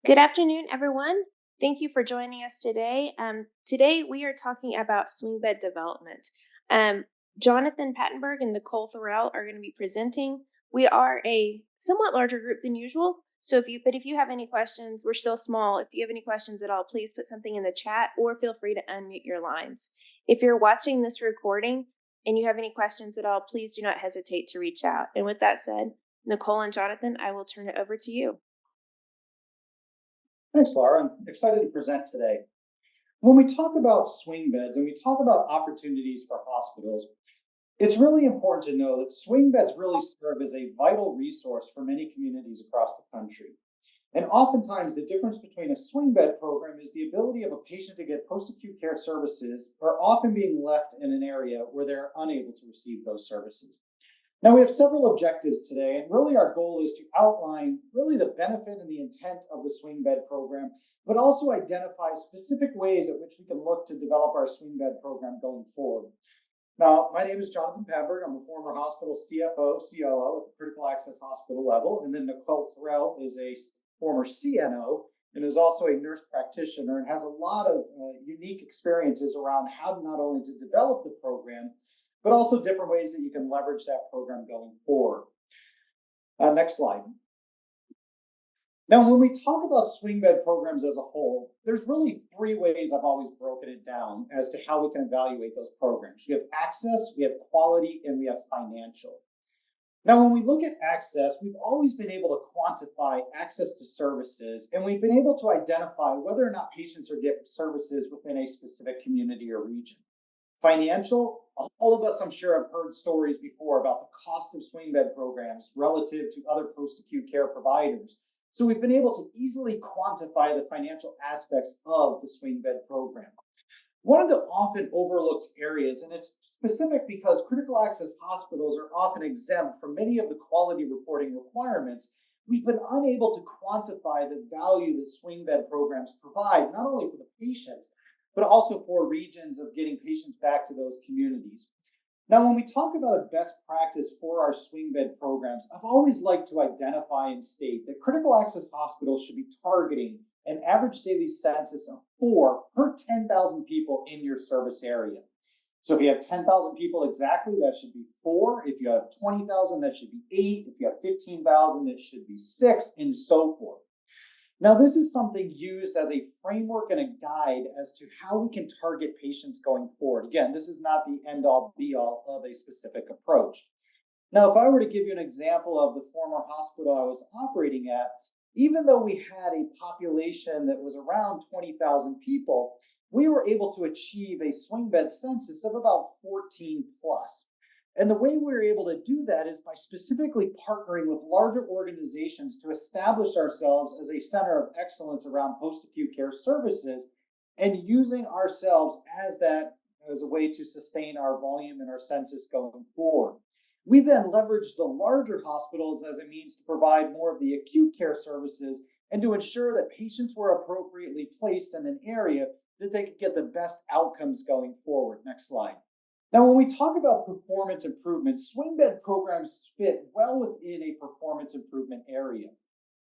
Good afternoon, everyone. Thank you for joining us today. Today, we are talking about swing bed development. Um, Jonathan Pattenberg and Nicole Thorell are going to be presenting. We are a somewhat larger group than usual, if you have any questions, we're still small. If you have any questions at all, please put something in the chat or feel free to unmute your lines. If you're watching this recording and you have any questions at all, please do not hesitate to reach out. And with that said, Nicole and Jonathan, I will turn it over to you. Thanks, Laura. I'm excited to present today. When we talk about swing beds and we talk about opportunities for hospitals, it's really important to know that swing beds really serve as a vital resource for many communities across the country. And oftentimes, the difference between a swing bed program is the ability of a patient to get post-acute care services are often being left in an area where they're unable to receive those services. Now, we have several objectives today, and really our goal is to outline really the benefit and the intent of the swing bed program, but also identify specific ways at which we can look to develop our swing bed program going forward. Now, my name is Jonathan Pamberg. I'm a former hospital CFO, COO at the critical access hospital level, and then Nicole Thorell is a former CNO and is also a nurse practitioner and has a lot of unique experiences around how not only to develop the program, but also different ways that you can leverage that program going forward. Next slide. Now, when we talk about swing bed programs as a whole, there's really three ways I've always broken it down as to how we can evaluate those programs. We have access, we have quality, and we have financial. Now, when we look at access, we've always been able to quantify access to services, and we've been able to identify whether or not patients are getting services within a specific community or region. Financial, all of us, I'm sure, have heard stories before about the cost of swing bed programs relative to other post-acute care providers. So we've been able to easily quantify the financial aspects of the swing bed program. One of the often overlooked areas, and it's specific because critical access hospitals are often exempt from many of the quality reporting requirements, we've been unable to quantify the value that swing bed programs provide, not only for the patients, but also for regions of getting patients back to those communities. Now, when we talk about a best practice for our swing bed programs, I've always liked to identify and state that critical access hospitals should be targeting an average daily census of 4 per 10,000 people in your service area. So if you have 10,000 people exactly, that should be 4. If you have 20,000, that should be 8. If you have 15,000, it should be 6, and so forth. Now, this is something used as a framework and a guide as to how we can target patients going forward. Again, this is not the end-all be-all of a specific approach. Now, if I were to give you an example of the former hospital I was operating at, even though we had a population that was around 20,000 people, we were able to achieve a swing bed census of about 14 plus. And the way we're able to do that is by specifically partnering with larger organizations to establish ourselves as a center of excellence around post-acute care services and using ourselves as a way to sustain our volume and our census going forward. We then leveraged the larger hospitals as a means to provide more of the acute care services and to ensure that patients were appropriately placed in an area that they could get the best outcomes going forward. Next slide. Now, when we talk about performance improvement, swing bed programs fit well within a performance improvement area.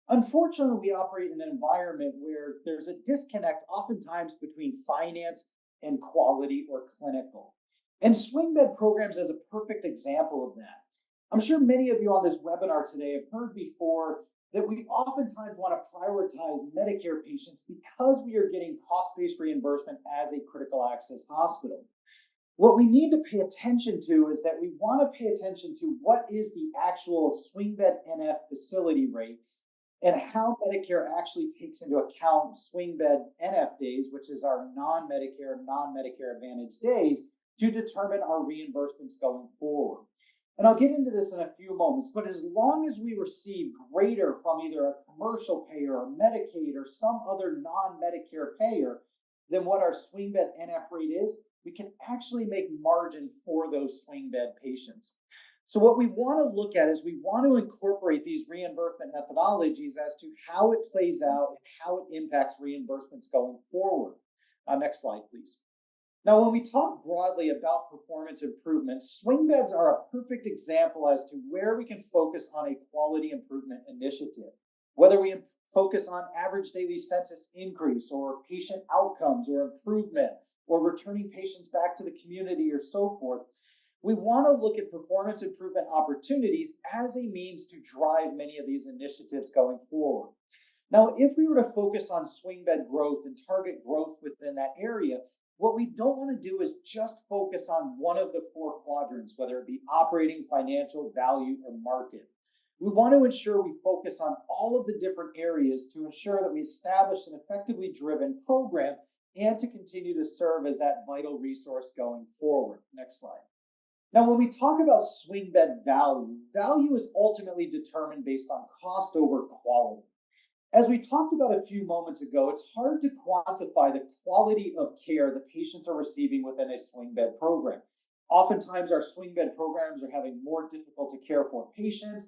Unfortunately, we operate in an environment where there's a disconnect oftentimes between finance and quality or clinical. And swing bed programs is a perfect example of that. I'm sure many of you on this webinar today have heard before that we oftentimes want to prioritize Medicare patients because we are getting cost-based reimbursement as a critical access hospital. What we need to pay attention to is that we want to pay attention to what is the actual swing bed NF facility rate and how Medicare actually takes into account swing bed NF days, which is our non-Medicare Advantage days, to determine our reimbursements going forward. And I'll get into this in a few moments, but as long as we receive greater from either a commercial payer or Medicaid or some other non-Medicare payer than what our swing bed NF rate is, we can actually make margin for those swing bed patients. So what we want to look at is we want to incorporate these reimbursement methodologies as to how it plays out and how it impacts reimbursements going forward. Next slide, please. Now, when we talk broadly about performance improvement, swing beds are a perfect example as to where we can focus on a quality improvement initiative. Whether we focus on average daily census increase or patient outcomes or improvement or returning patients back to the community or so forth. We want to look at performance improvement opportunities as a means to drive many of these initiatives going forward. Now, if we were to focus on swing bed growth and target growth within that area, what we don't want to do is just focus on one of the four quadrants, whether it be operating, financial, value, or market. We want to ensure we focus on all of the different areas to ensure that we establish an effectively driven program and to continue to serve as that vital resource going forward. Next slide. Now, when we talk about swing bed value, value is ultimately determined based on cost over quality. As we talked about a few moments ago, it's hard to quantify the quality of care the patients are receiving within a swing bed program. Oftentimes, our swing bed programs are having more difficult to care for patients.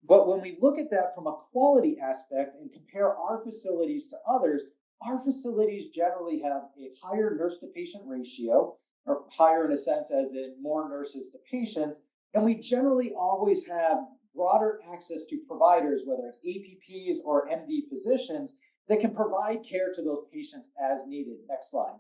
But when we look at that from a quality aspect and compare our facilities to others, our facilities generally have a higher nurse to patient ratio, or higher in a sense as in more nurses to patients. And we generally always have broader access to providers, whether it's APPs or MD physicians, that can provide care to those patients as needed. Next slide.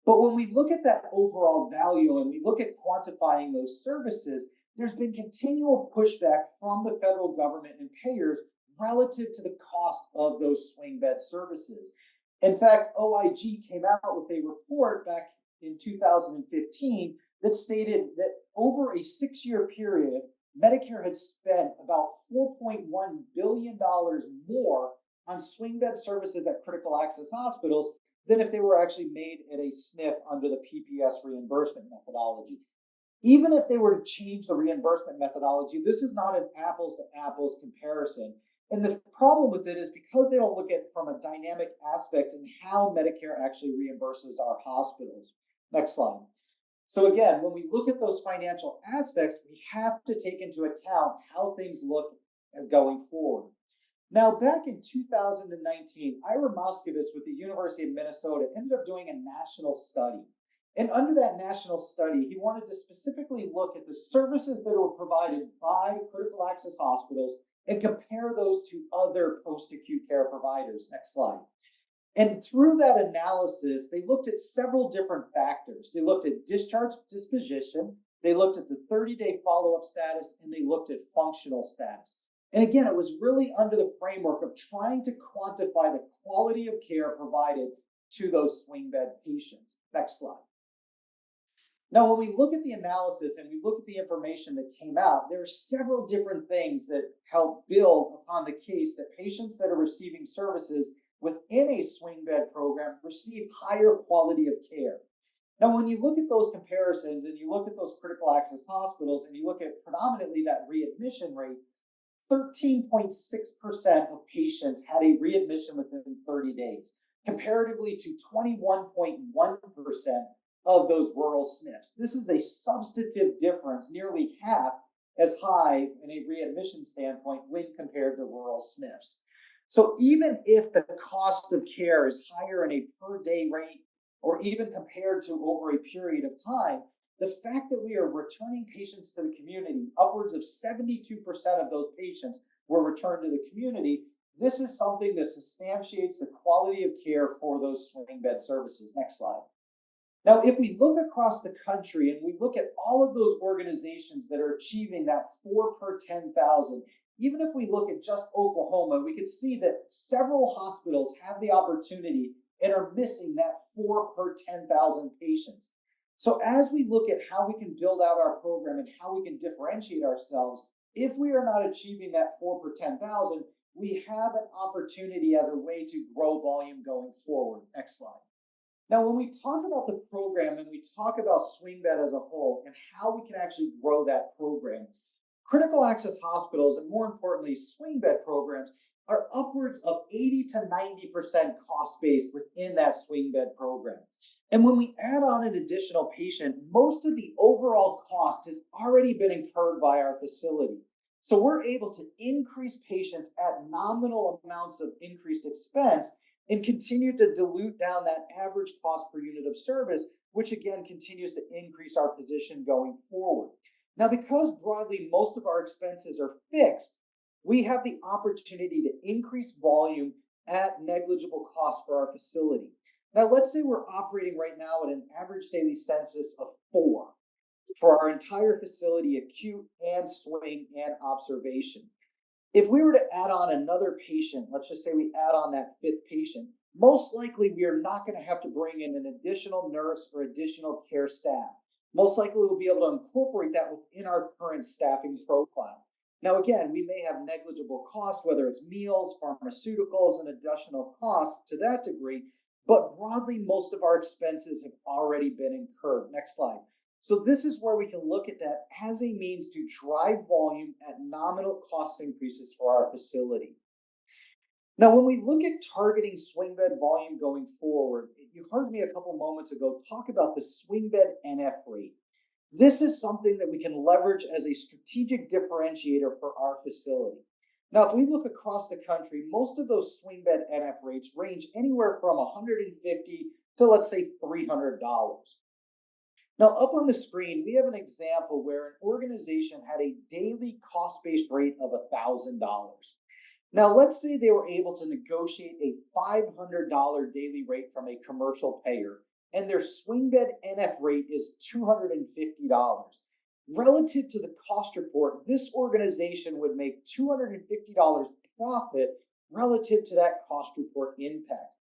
But when we look at that overall value and we look at quantifying those services, there's been continual pushback from the federal government and payers relative to the cost of those swing bed services. In fact, OIG came out with a report back in 2015 that stated that over a 6-year period, Medicare had spent about $4.1 billion more on swing bed services at critical access hospitals than if they were actually made at a SNF under the PPS reimbursement methodology. Even if they were to change the reimbursement methodology, this is not an apples to apples comparison. And the problem with it is because they don't look at it from a dynamic aspect in how Medicare actually reimburses our hospitals. Next slide. So again, when we look at those financial aspects, we have to take into account how things look going forward. Now, back in 2019, Ira Moskovitz with the University of Minnesota ended up doing a national study. And under that national study, he wanted to specifically look at the services that were provided by critical access hospitals and compare those to other post-acute care providers. Next slide. And through that analysis, they looked at several different factors. They looked at discharge disposition, they looked at the 30-day follow-up status, and they looked at functional status. And again, it was really under the framework of trying to quantify the quality of care provided to those swing bed patients. Next slide. Now, when we look at the analysis and we look at the information that came out, there are several different things that help build upon the case that patients that are receiving services within a swing bed program receive higher quality of care. Now, when you look at those comparisons and you look at those critical access hospitals and you look at predominantly that readmission rate, 13.6% of patients had a readmission within 30 days, comparatively to 21.1% of those rural SNFs. This is a substantive difference, nearly half as high in a readmission standpoint when compared to rural SNFs. So even if the cost of care is higher in a per day rate, or even compared to over a period of time, the fact that we are returning patients to the community, upwards of 72% of those patients were returned to the community, this is something that substantiates the quality of care for those swing bed services. Next slide. Now, if we look across the country and we look at all of those organizations that are achieving that 4 per 10,000, even if we look at just Oklahoma, we could see that several hospitals have the opportunity and are missing that 4 per 10,000 patients. So as we look at how we can build out our program and how we can differentiate ourselves, if we are not achieving that 4 per 10,000, we have an opportunity as a way to grow volume going forward. Next slide. Now, when we talk about the program and we talk about swing bed as a whole and how we can actually grow that program, critical access hospitals and more importantly, swing bed programs are upwards of 80 to 90% cost-based within that swing bed program. And when we add on an additional patient, most of the overall cost has already been incurred by our facility. So we're able to increase patients at nominal amounts of increased expense and continue to dilute down that average cost per unit of service, which again continues to increase our position going forward. Now, because broadly most of our expenses are fixed, we have the opportunity to increase volume at negligible cost for our facility. Now, let's say we're operating right now at an average daily census of 4 for our entire facility, acute and swing and observation. If we were to add on another patient, let's just say we add on that fifth patient, most likely we are not going to have to bring in an additional nurse or additional care staff. Most likely we'll be able to incorporate that within our current staffing profile. Now, again, we may have negligible costs, whether it's meals, pharmaceuticals, and additional costs to that degree, but broadly, most of our expenses have already been incurred. Next slide. So this is where we can look at that as a means to drive volume at nominal cost increases for our facility. Now, when we look at targeting swing bed volume going forward, you heard me a couple moments ago talk about the swing bed NF rate. This is something that we can leverage as a strategic differentiator for our facility. Now, if we look across the country, most of those swing bed NF rates range anywhere from 150 to, let's say, $300. Now, up on the screen, we have an example where an organization had a daily cost-based rate of $1,000. Now, let's say they were able to negotiate a $500 daily rate from a commercial payer, and their swing bed NF rate is $250. Relative to the cost report, this organization would make $250 profit relative to that cost report impact.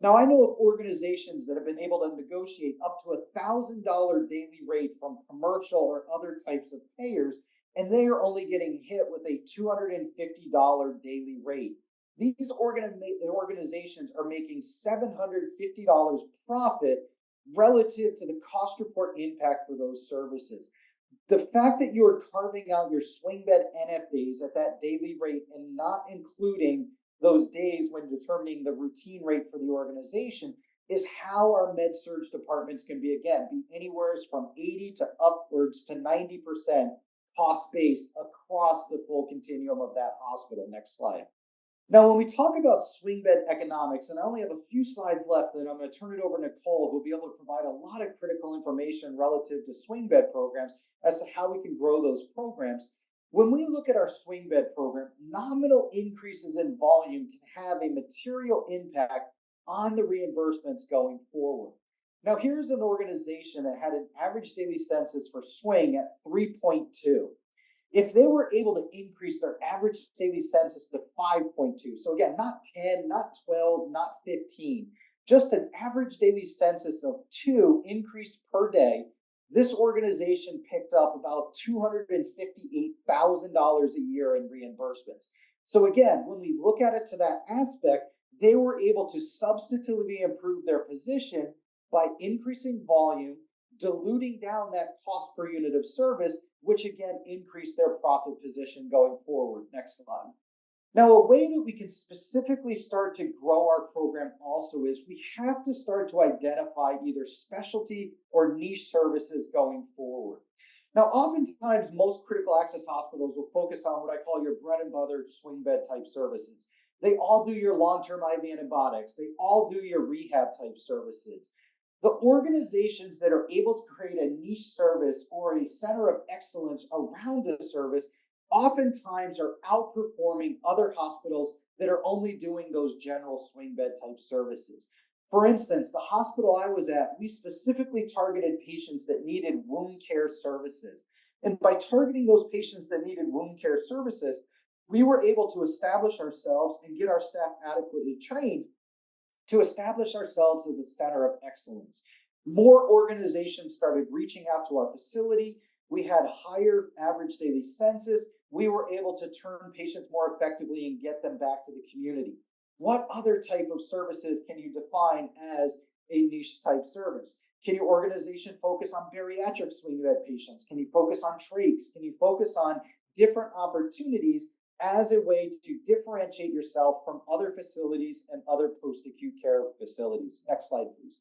Now, I know of organizations that have been able to negotiate up to $1,000 daily rate from commercial or other types of payers, and they are only getting hit with a $250 daily rate. These organizations are making $750 profit relative to the cost report impact for those services. The fact that you are carving out your swing bed NF days at that daily rate and not including those days when determining the routine rate for the organization is how our med surge departments can be anywhere from 80 to upwards to 90% cost based across the full continuum of that hospital. Next slide. Now, when we talk about swing bed economics, and I only have a few slides left, then I'm going to turn it over to Nicole, who'll be able to provide a lot of critical information relative to swing bed programs as to how we can grow those programs. When we look at our swing bed program, nominal increases in volume can have a material impact on the reimbursements going forward. Now, here's an organization that had an average daily census for swing at 3.2. If they were able to increase their average daily census to 5.2, so again, not 10, not 12, not 15, just an average daily census of 2 increased per day, this organization picked up about $258,000 a year in reimbursements. So again, when we look at it to that aspect, they were able to substantively improve their position by increasing volume, diluting down that cost per unit of service, which again increased their profit position going forward. Next slide. Now, a way that we can specifically start to grow our program also is we have to start to identify either specialty or niche services going forward. Now, oftentimes, most critical access hospitals will focus on what I call your bread and butter swing bed type services. They all do your long-term IV antibiotics. They all do your rehab type services. The organizations that are able to create a niche service or a center of excellence around a service oftentimes are outperforming other hospitals that are only doing those general swing bed type services. For instance, the hospital I was at, we specifically targeted patients that needed wound care services. And by targeting those patients that needed wound care services, we were able to establish ourselves and get our staff adequately trained to establish ourselves as a center of excellence. More organizations started reaching out to our facility. We had higher average daily census. We were able to turn patients more effectively and get them back to the community. What other type of services can you define as a niche type service? Can your organization focus on bariatric swing bed patients? Can you focus on trachs? Can you focus on different opportunities as a way to differentiate yourself from other facilities and other post-acute care facilities? Next slide, please.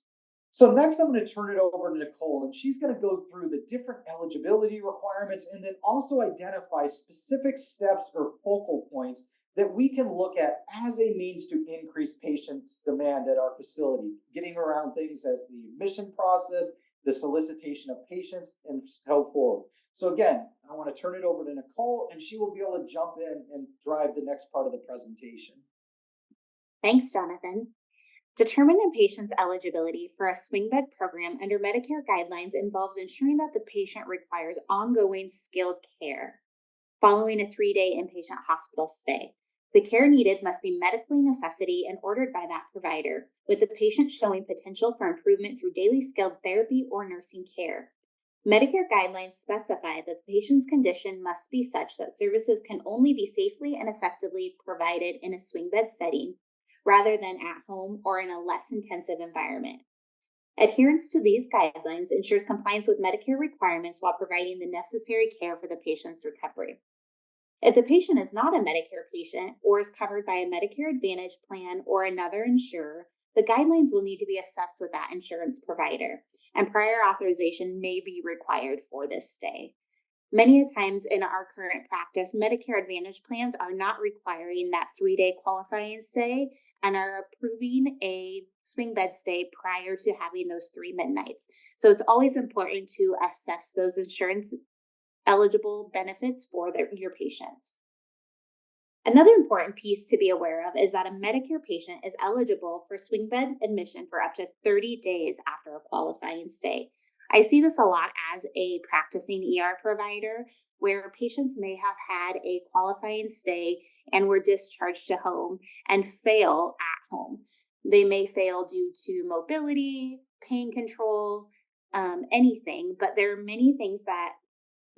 So next, I'm going to turn it over to Nicole, and she's going to go through the different eligibility requirements and then also identify specific steps or focal points that we can look at as a means to increase patients' demand at our facility, getting around things as the admission process, the solicitation of patients, and so forth. So again, I want to turn it over to Nicole, and she will be able to jump in and drive the next part of the presentation. Thanks, Jonathan. Determining a patient's eligibility for a swing bed program under Medicare guidelines involves ensuring that the patient requires ongoing skilled care following a 3-day inpatient hospital stay. The care needed must be medically necessity and ordered by that provider, with the patient showing potential for improvement through daily skilled therapy or nursing care. Medicare guidelines specify that the patient's condition must be such that services can only be safely and effectively provided in a swing bed setting rather than at home or in a less intensive environment. Adherence to these guidelines ensures compliance with Medicare requirements while providing the necessary care for the patient's recovery. If the patient is not a Medicare patient or is covered by a Medicare Advantage plan or another insurer, the guidelines will need to be assessed with that insurance provider, and prior authorization may be required for this stay. Many a times in our current practice, Medicare Advantage plans are not requiring that 3-day qualifying stay and are approving a swing bed stay prior to having those 3 midnights. So it's always important to assess those insurance eligible benefits for your patients. Another important piece to be aware of is that a Medicare patient is eligible for swing bed admission for up to 30 days after a qualifying stay. I see this a lot as a practicing ER provider where patients may have had a qualifying stay and were discharged to home and fail at home. They may fail due to mobility, pain control, anything, but there are many things that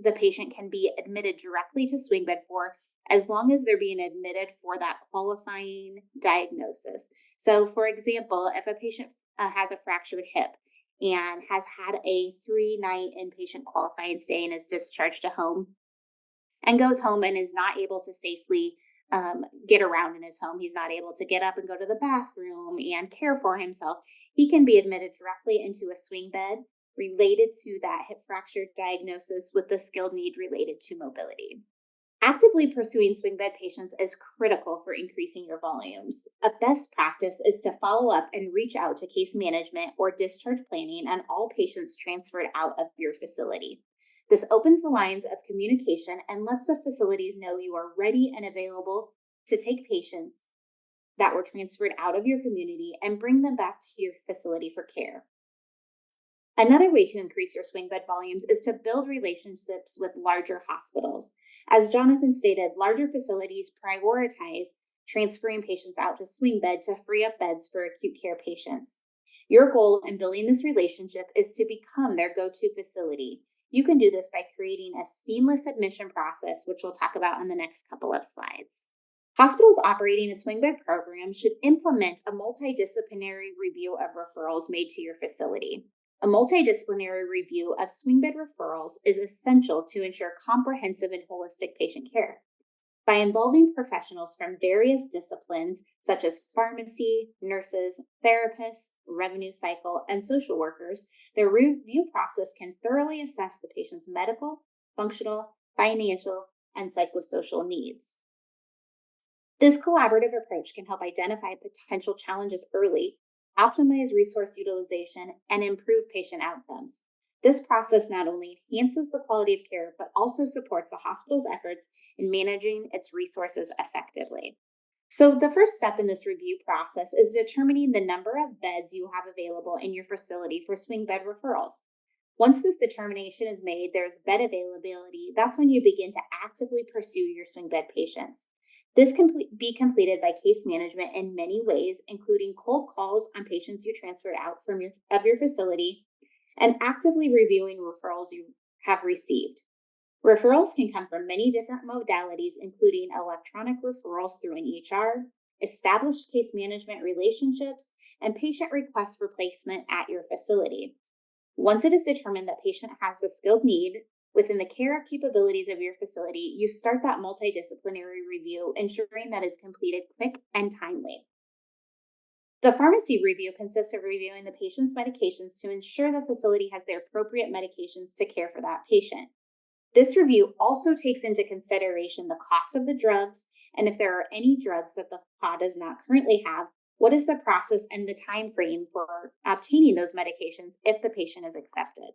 the patient can be admitted directly to swing bed for as long as they're being admitted for that qualifying diagnosis. So, for example, if a patient has a fractured hip and has had a 3-night inpatient qualifying stay and is discharged to home and goes home and is not able to safely get around in his home, he's not able to get up and go to the bathroom and care for himself, he can be admitted directly into a swing bed related to that hip fracture diagnosis with the skilled need related to mobility. Actively pursuing swing bed patients is critical for increasing your volumes. A best practice is to follow up and reach out to case management or discharge planning on all patients transferred out of your facility. This opens the lines of communication and lets the facilities know you are ready and available to take patients that were transferred out of your community and bring them back to your facility for care. Another way to increase your swing bed volumes is to build relationships with larger hospitals. As Jonathan stated, larger facilities prioritize transferring patients out to swing bed to free up beds for acute care patients. Your goal in building this relationship is to become their go-to facility. You can do this by creating a seamless admission process, which we'll talk about in the next couple of slides. Hospitals operating a swing bed program should implement a multidisciplinary review of referrals made to your facility. A multidisciplinary review of swing bed referrals is essential to ensure comprehensive and holistic patient care. By involving professionals from various disciplines, such as pharmacy, nurses, therapists, revenue cycle, and social workers, their review process can thoroughly assess the patient's medical, functional, financial, and psychosocial needs. This collaborative approach can help identify potential challenges early, optimize resource utilization, and improve patient outcomes. This process not only enhances the quality of care, but also supports the hospital's efforts in managing its resources effectively. So the first step in this review process is determining the number of beds you have available in your facility for swing bed referrals. Once this determination is made, there's bed availability. That's when you begin to actively pursue your swing bed patients. This can be completed by case management in many ways, including cold calls on patients you transferred out from your facility and actively reviewing referrals you have received. Referrals can come from many different modalities, including electronic referrals through an EHR, established case management relationships, and patient requests for placement at your facility. Once it is determined that patient has the skilled need within the care capabilities of your facility, you start that multidisciplinary review, ensuring that is completed quick and timely. The pharmacy review consists of reviewing the patient's medications to ensure the facility has the appropriate medications to care for that patient. This review also takes into consideration the cost of the drugs, and if there are any drugs that the PA does not currently have, what is the process and the time frame for obtaining those medications if the patient is accepted.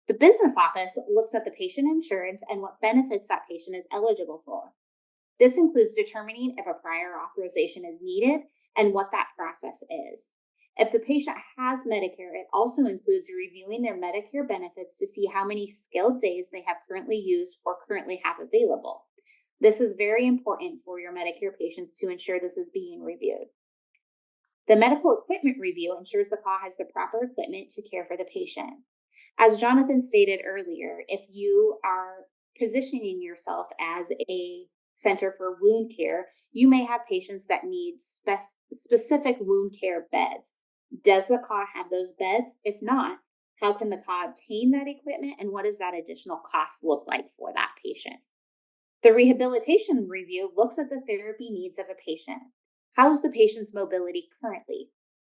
The business office looks at the patient insurance and what benefits that patient is eligible for. This includes determining if a prior authorization is needed and what that process is. If the patient has Medicare, it also includes reviewing their Medicare benefits to see how many skilled days they have currently used or currently have available. This is very important for your Medicare patients to ensure this is being reviewed. The medical equipment review ensures the CAW has the proper equipment to care for the patient. As Jonathan stated earlier, if you are positioning yourself as a center for wound care, you may have patients that need specific wound care beds. Does the CAW have those beds? If not, how can the CAW obtain that equipment, and what does that additional cost look like for that patient? The rehabilitation review looks at the therapy needs of a patient. How is the patient's mobility currently?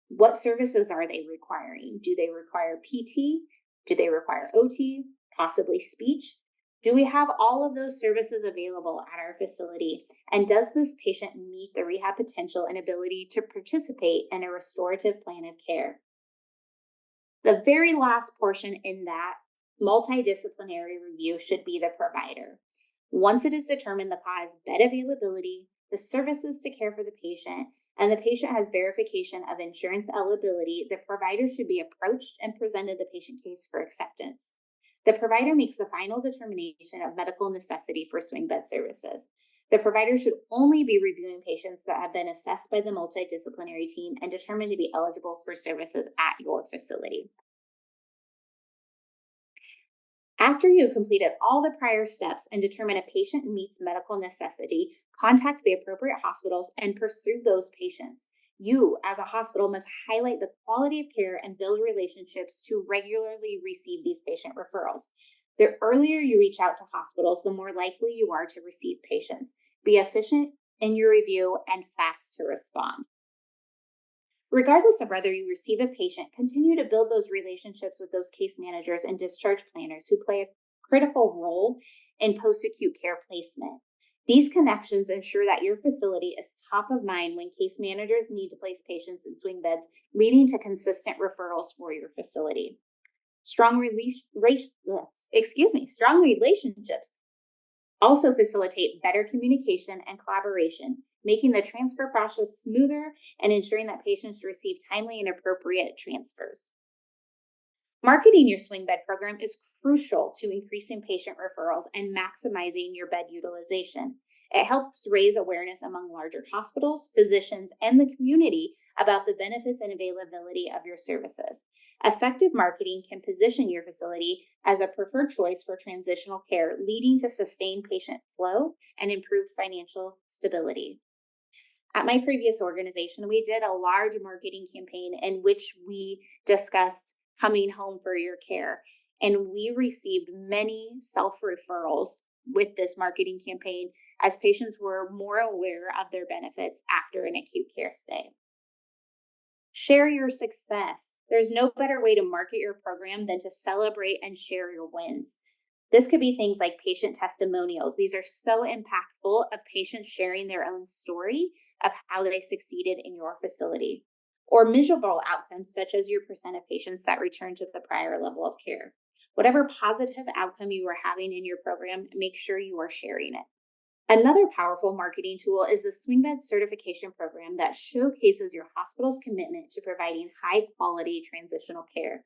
What services are they requiring? Do they require PT? Do they require OT? Possibly speech? Do we have all of those services available at our facility? And does this patient meet the rehab potential and ability to participate in a restorative plan of care? The very last portion in that multidisciplinary review should be the provider. Once it is determined the CAW has bed availability, the services to care for the patient, and the patient has verification of insurance eligibility, the provider should be approached and presented the patient case for acceptance. The provider makes the final determination of medical necessity for swing bed services. The provider should only be reviewing patients that have been assessed by the multidisciplinary team and determined to be eligible for services at your facility. After you have completed all the prior steps and determine a patient meets medical necessity, contact the appropriate hospitals and pursue those patients. You, as a hospital, must highlight the quality of care and build relationships to regularly receive these patient referrals. The earlier you reach out to hospitals, the more likely you are to receive patients. Be efficient in your review and fast to respond. Regardless of whether you receive a patient, continue to build those relationships with those case managers and discharge planners who play a critical role in post-acute care placement. These connections ensure that your facility is top of mind when case managers need to place patients in swing beds, leading to consistent referrals for your facility. Strong relationships also facilitate better communication and collaboration, making the transfer process smoother and ensuring that patients receive timely and appropriate transfers. Marketing your swing bed program is crucial to increasing patient referrals and maximizing your bed utilization. It helps raise awareness among larger hospitals, physicians, and the community about the benefits and availability of your services. Effective marketing can position your facility as a preferred choice for transitional care, leading to sustained patient flow and improved financial stability. At my previous organization, we did a large marketing campaign in which we discussed coming home for your care, and we received many self-referrals with this marketing campaign as patients were more aware of their benefits after an acute care stay. Share your success. There's no better way to market your program than to celebrate and share your wins. This could be things like patient testimonials. These are so impactful of patients sharing their own story of how they succeeded in your facility. Or measurable outcomes such as your percent of patients that return to the prior level of care. Whatever positive outcome you are having in your program, make sure you are sharing it. Another powerful marketing tool is the swing bed certification program that showcases your hospital's commitment to providing high-quality transitional care.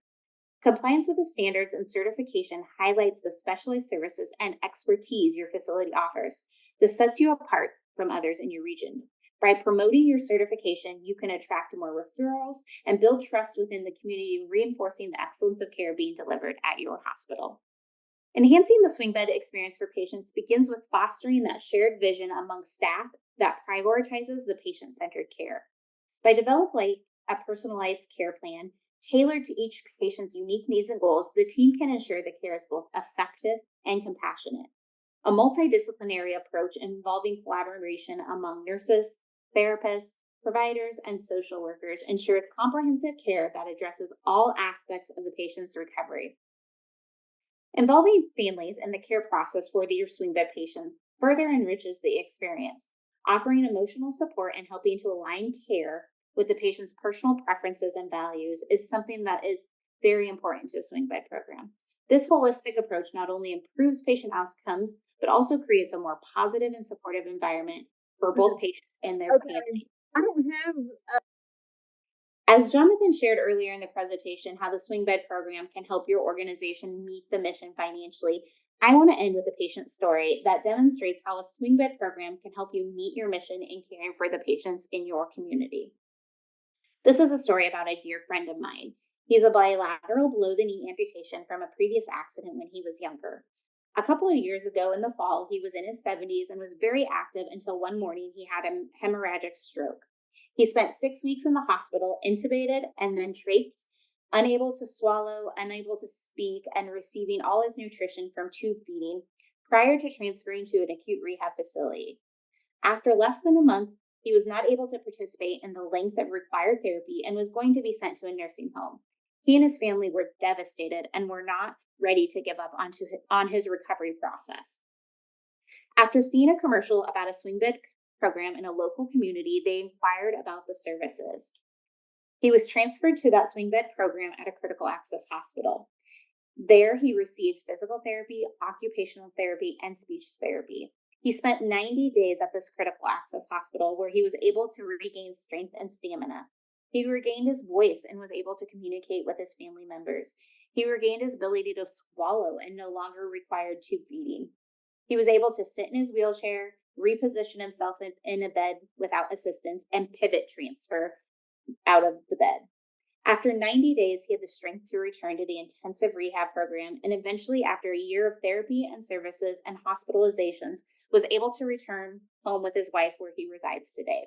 Compliance with the standards and certification highlights the specialized services and expertise your facility offers. This sets you apart from others in your region. By promoting your certification, you can attract more referrals and build trust within the community, reinforcing the excellence of care being delivered at your hospital. Enhancing the swing bed experience for patients begins with fostering that shared vision among staff that prioritizes the patient-centered care. By developing a personalized care plan tailored to each patient's unique needs and goals, the team can ensure the care is both effective and compassionate. A multidisciplinary approach involving collaboration among nurses, therapists, providers, and social workers ensures comprehensive care that addresses all aspects of the patient's recovery. Involving families in the care process for your swing bed patients further enriches the experience, offering emotional support and helping to align care with the patient's personal preferences and values is something that is very important to a swing bed program. This holistic approach not only improves patient outcomes, but also creates a more positive and supportive environment for both patients and their families. I don't have. As Jonathan shared earlier in the presentation, how the swing bed program can help your organization meet the mission financially, I want to end with a patient story that demonstrates how a swing bed program can help you meet your mission in caring for the patients in your community. This is a story about a dear friend of mine. He's a bilateral below the knee amputation from a previous accident when he was younger. A couple of years ago in the fall, he was in his 70s and was very active until one morning he had a hemorrhagic stroke. He spent 6 weeks in the hospital, intubated and then trached, unable to swallow, unable to speak, and receiving all his nutrition from tube feeding prior to transferring to an acute rehab facility. After less than a month, he was not able to participate in the length of required therapy and was going to be sent to a nursing home. He and his family were devastated and were not ready to give up on his recovery process. After seeing a commercial about a swing bed program in a local community, they inquired about the services. He was transferred to that swing bed program at a critical access hospital. There, he received physical therapy, occupational therapy, and speech therapy. He spent 90 days at this critical access hospital where he was able to regain strength and stamina. He regained his voice and was able to communicate with his family members. He regained his ability to swallow and no longer required tube feeding. He was able to sit in his wheelchair, reposition himself in a bed without assistance, and pivot transfer out of the bed. After 90 days, he had the strength to return to the intensive rehab program, and eventually, after a year of therapy and services and hospitalizations, was able to return home with his wife where he resides today.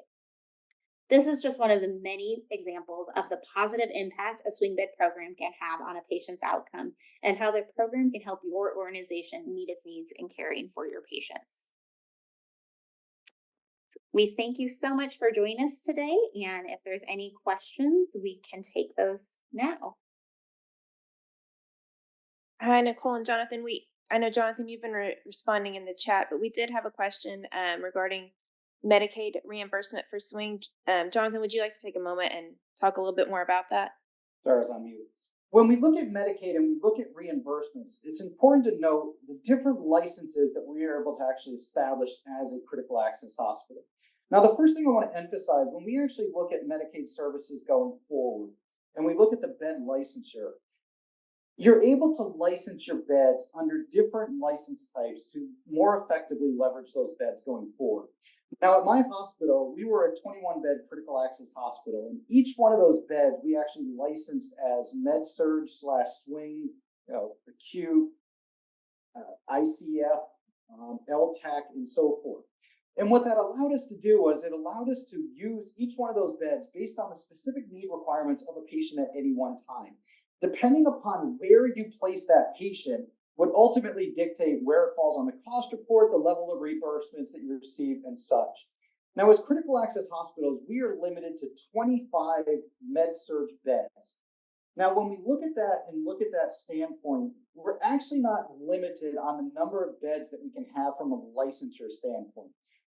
This is just one of the many examples of the positive impact a swing bed program can have on a patient's outcome and how the program can help your organization meet its needs in caring for your patients. We thank you so much for joining us today. And if there's any questions, we can take those now. Hi, Nicole and Jonathan. I know Jonathan, you've been responding in the chat, but we did have a question regarding Medicaid reimbursement for swing. Jonathan, would you like to take a moment and talk a little bit more about that? Sorry, I was on mute. When we look at Medicaid and we look at reimbursements, it's important to note the different licenses that we are able to actually establish as a critical access hospital. Now, the first thing I want to emphasize, when we actually look at Medicaid services going forward, and we look at the bed licensure, you're able to license your beds under different license types to more effectively leverage those beds going forward. Now, at my hospital, we were a 21-bed critical access hospital, and each one of those beds we actually licensed as med surg / swing, acute, ICF, LTAC, and so forth. And what that allowed us to do was it allowed us to use each one of those beds based on the specific need requirements of a patient at any one time. Depending upon where you place that patient would ultimately dictate where it falls on the cost report, the level of reimbursements that you receive, and such. Now, as critical access hospitals, we are limited to 25 med surg beds. Now, when we look at that and look at that standpoint, we're actually not limited on the number of beds that we can have from a licensure standpoint.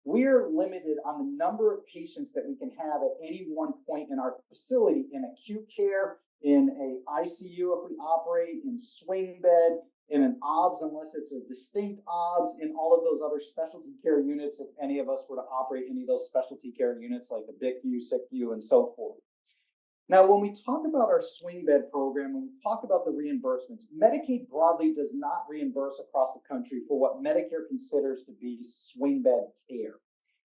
We're limited on the number of patients that we can have at any one point in our facility in acute care, in a ICU if we operate, in swing bed, in an OBS unless it's a distinct OBS, in all of those other specialty care units if any of us were to operate any of those specialty care units like the BICU, SICU, and so forth. Now, when we talk about our swing bed program, when we talk about the reimbursements, Medicaid broadly does not reimburse across the country for what Medicare considers to be swing bed care.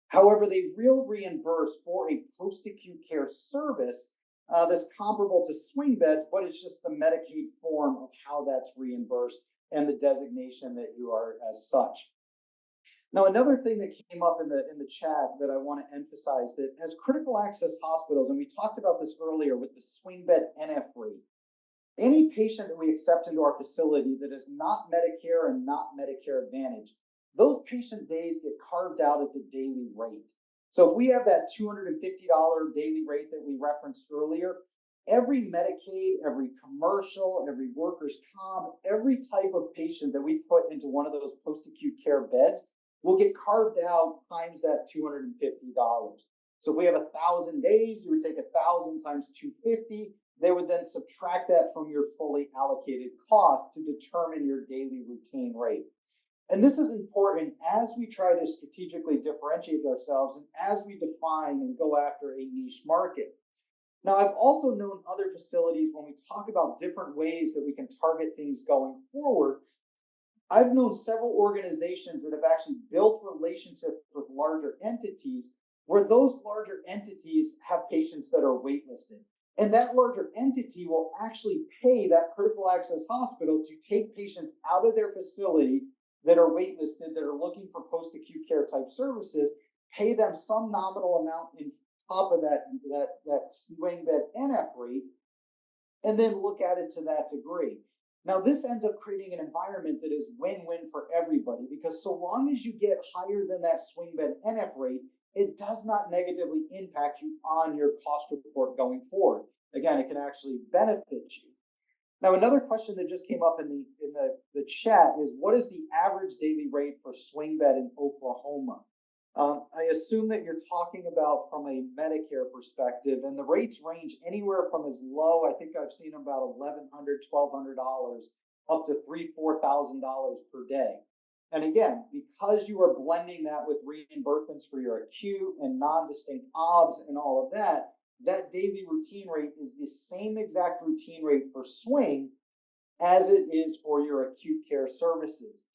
However, they will reimburse for a post-acute care service that's comparable to swing beds, but it's just the Medicaid form of how that's reimbursed and the designation that you are as such. Now, another thing that came up in the chat that I want to emphasize that as critical access hospitals, and we talked about this earlier with the swing bed NF rate, any patient that we accept into our facility that is not Medicare and not Medicare Advantage, those patient days get carved out at the daily rate. So if we have that $250 daily rate that we referenced earlier, every Medicaid, every commercial, every workers' comp, every type of patient that we put into one of those post-acute care beds will get carved out times that $250. So if we have 1,000 days, you would take 1,000 times 250. They would then subtract that from your fully allocated cost to determine your daily routine rate. And this is important as we try to strategically differentiate ourselves and as we define and go after a niche market. Now, I've also known other facilities when we talk about different ways that we can target things going forward. I've known several organizations that have actually built relationships with larger entities where those larger entities have patients that are waitlisted. And that larger entity will actually pay that critical access hospital to take patients out of their facility that are waitlisted, that are looking for post acute care type services, pay them some nominal amount in top of that swing bed NF rate, and then look at it to that degree. Now, this ends up creating an environment that is win-win for everybody because so long as you get higher than that swing bed NF rate, it does not negatively impact you on your cost report going forward. Again, it can actually benefit you. Now, another question that just came up in the chat is, what is the average daily rate for swing bed in Oklahoma? I assume that you're talking about from a Medicare perspective, and the rates range anywhere from as low, I think I've seen about $1,100, $1,200, up to $3,000, $4,000 per day. And again, because you are blending that with reimbursements for your acute and non-distinct OBS and all of that, that daily routine rate is the same exact routine rate for swing as it is for your acute care services.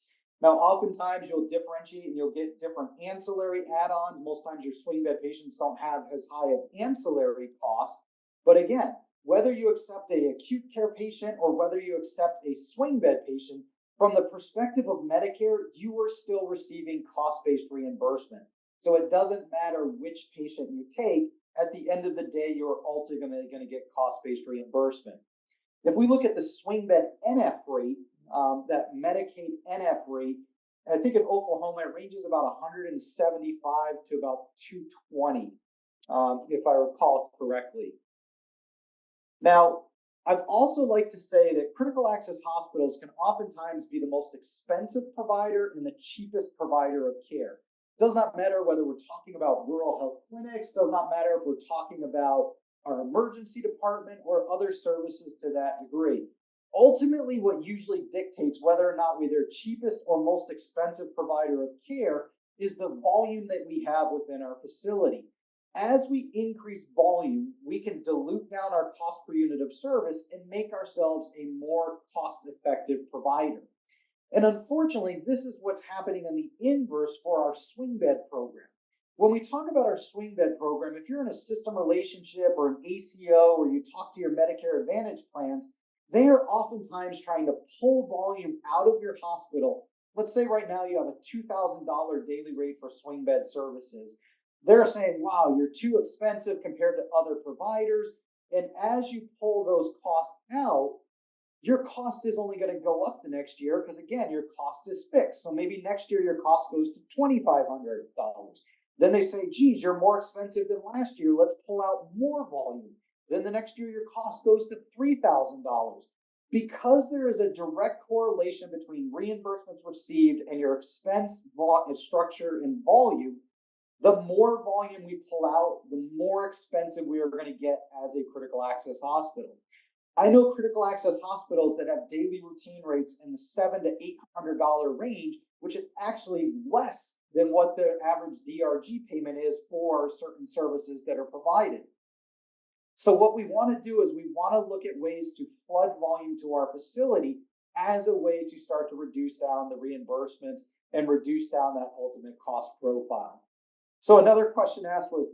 Now, oftentimes you'll differentiate and you'll get different ancillary add-ons. Most times your swing bed patients don't have as high of ancillary cost. But again, whether you accept a acute care patient or whether you accept a swing bed patient, from the perspective of Medicare, you are still receiving cost-based reimbursement. So it doesn't matter which patient you take. At the end of the day, you're ultimately going to get cost-based reimbursement. If we look at the swing bed NF rate, that Medicaid NF rate, I think in Oklahoma it ranges about 175 to about 220, if I recall correctly. Now, I'd also like to say that critical access hospitals can oftentimes be the most expensive provider and the cheapest provider of care. Does not matter whether we're talking about rural health clinics, does not matter if we're talking about our emergency department or other services to that degree. Ultimately, what usually dictates whether or not we're their cheapest or most expensive provider of care is the volume that we have within our facility. As we increase volume, we can dilute down our cost per unit of service and make ourselves a more cost-effective provider. And unfortunately, this is what's happening in the inverse for our swing bed program. When we talk about our swing bed program, if you're in a system relationship or an ACO or you talk to your Medicare Advantage plans, they are oftentimes trying to pull volume out of your hospital. Let's say right now you have a $2,000 daily rate for swing bed services. They're saying, wow, you're too expensive compared to other providers. And as you pull those costs out, your cost is only going to go up the next year because, again, your cost is fixed. So maybe next year your cost goes to $2,500. Then they say, geez, you're more expensive than last year. Let's pull out more volume. Then the next year your cost goes to $3,000. Because there is a direct correlation between reimbursements received and your expense structure and volume, the more volume we pull out, the more expensive we are going to get as a critical access hospital. I know critical access hospitals that have daily routine rates in the $700 to $800 range, which is actually less than what the average DRG payment is for certain services that are provided. So what we want to do is we want to look at ways to flood volume to our facility as a way to start to reduce down the reimbursements and reduce down that ultimate cost profile. So another question asked was,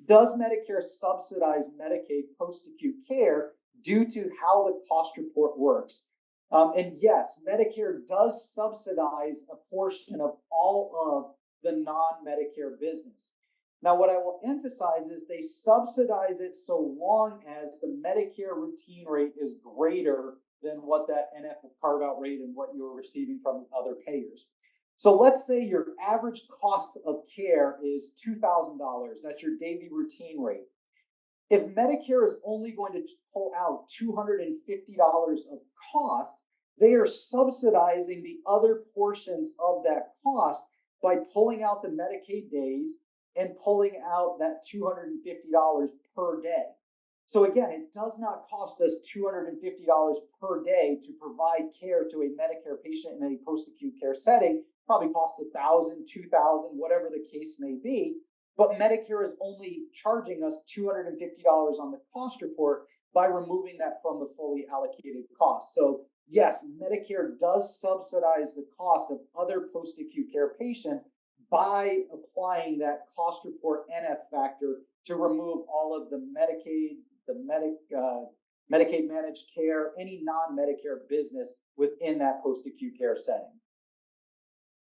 does Medicare subsidize Medicaid post-acute care due to how the cost report works? And yes, Medicare does subsidize a portion of all of the non-Medicare business. Now, what I will emphasize is they subsidize it so long as the Medicare routine rate is greater than what that NF carve-out rate and what you're receiving from other payers. So let's say your average cost of care is $2,000. That's your daily routine rate. If Medicare is only going to pull out $250 of cost, they are subsidizing the other portions of that cost by pulling out the Medicaid days and pulling out that $250 per day. So again, it does not cost us $250 per day to provide care to a Medicare patient in a post-acute care setting. Probably costs 1,000, 2,000, whatever the case may be. But Medicare is only charging us $250 on the cost report by removing that from the fully allocated cost. So yes, Medicare does subsidize the cost of other post-acute care patients by applying that cost report NF factor to remove all of the Medicaid managed care, any non-Medicare business within that post-acute care setting.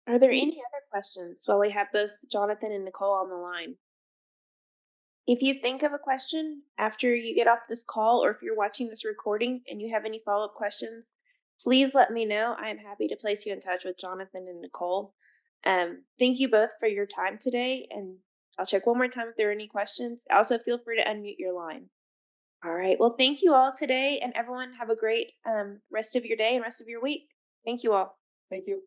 Are there any other questions while we have both Jonathan and Nicole on the line? If you think of a question after you get off this call, or if you're watching this recording and you have any follow-up questions, please let me know. I am happy to place you in touch with Jonathan and Nicole. Thank you both for your time today, and I'll check one more time if there are any questions. Also, feel free to unmute your line. All right. Well, thank you all today, and everyone have a great rest of your day and rest of your week. Thank you all. Thank you.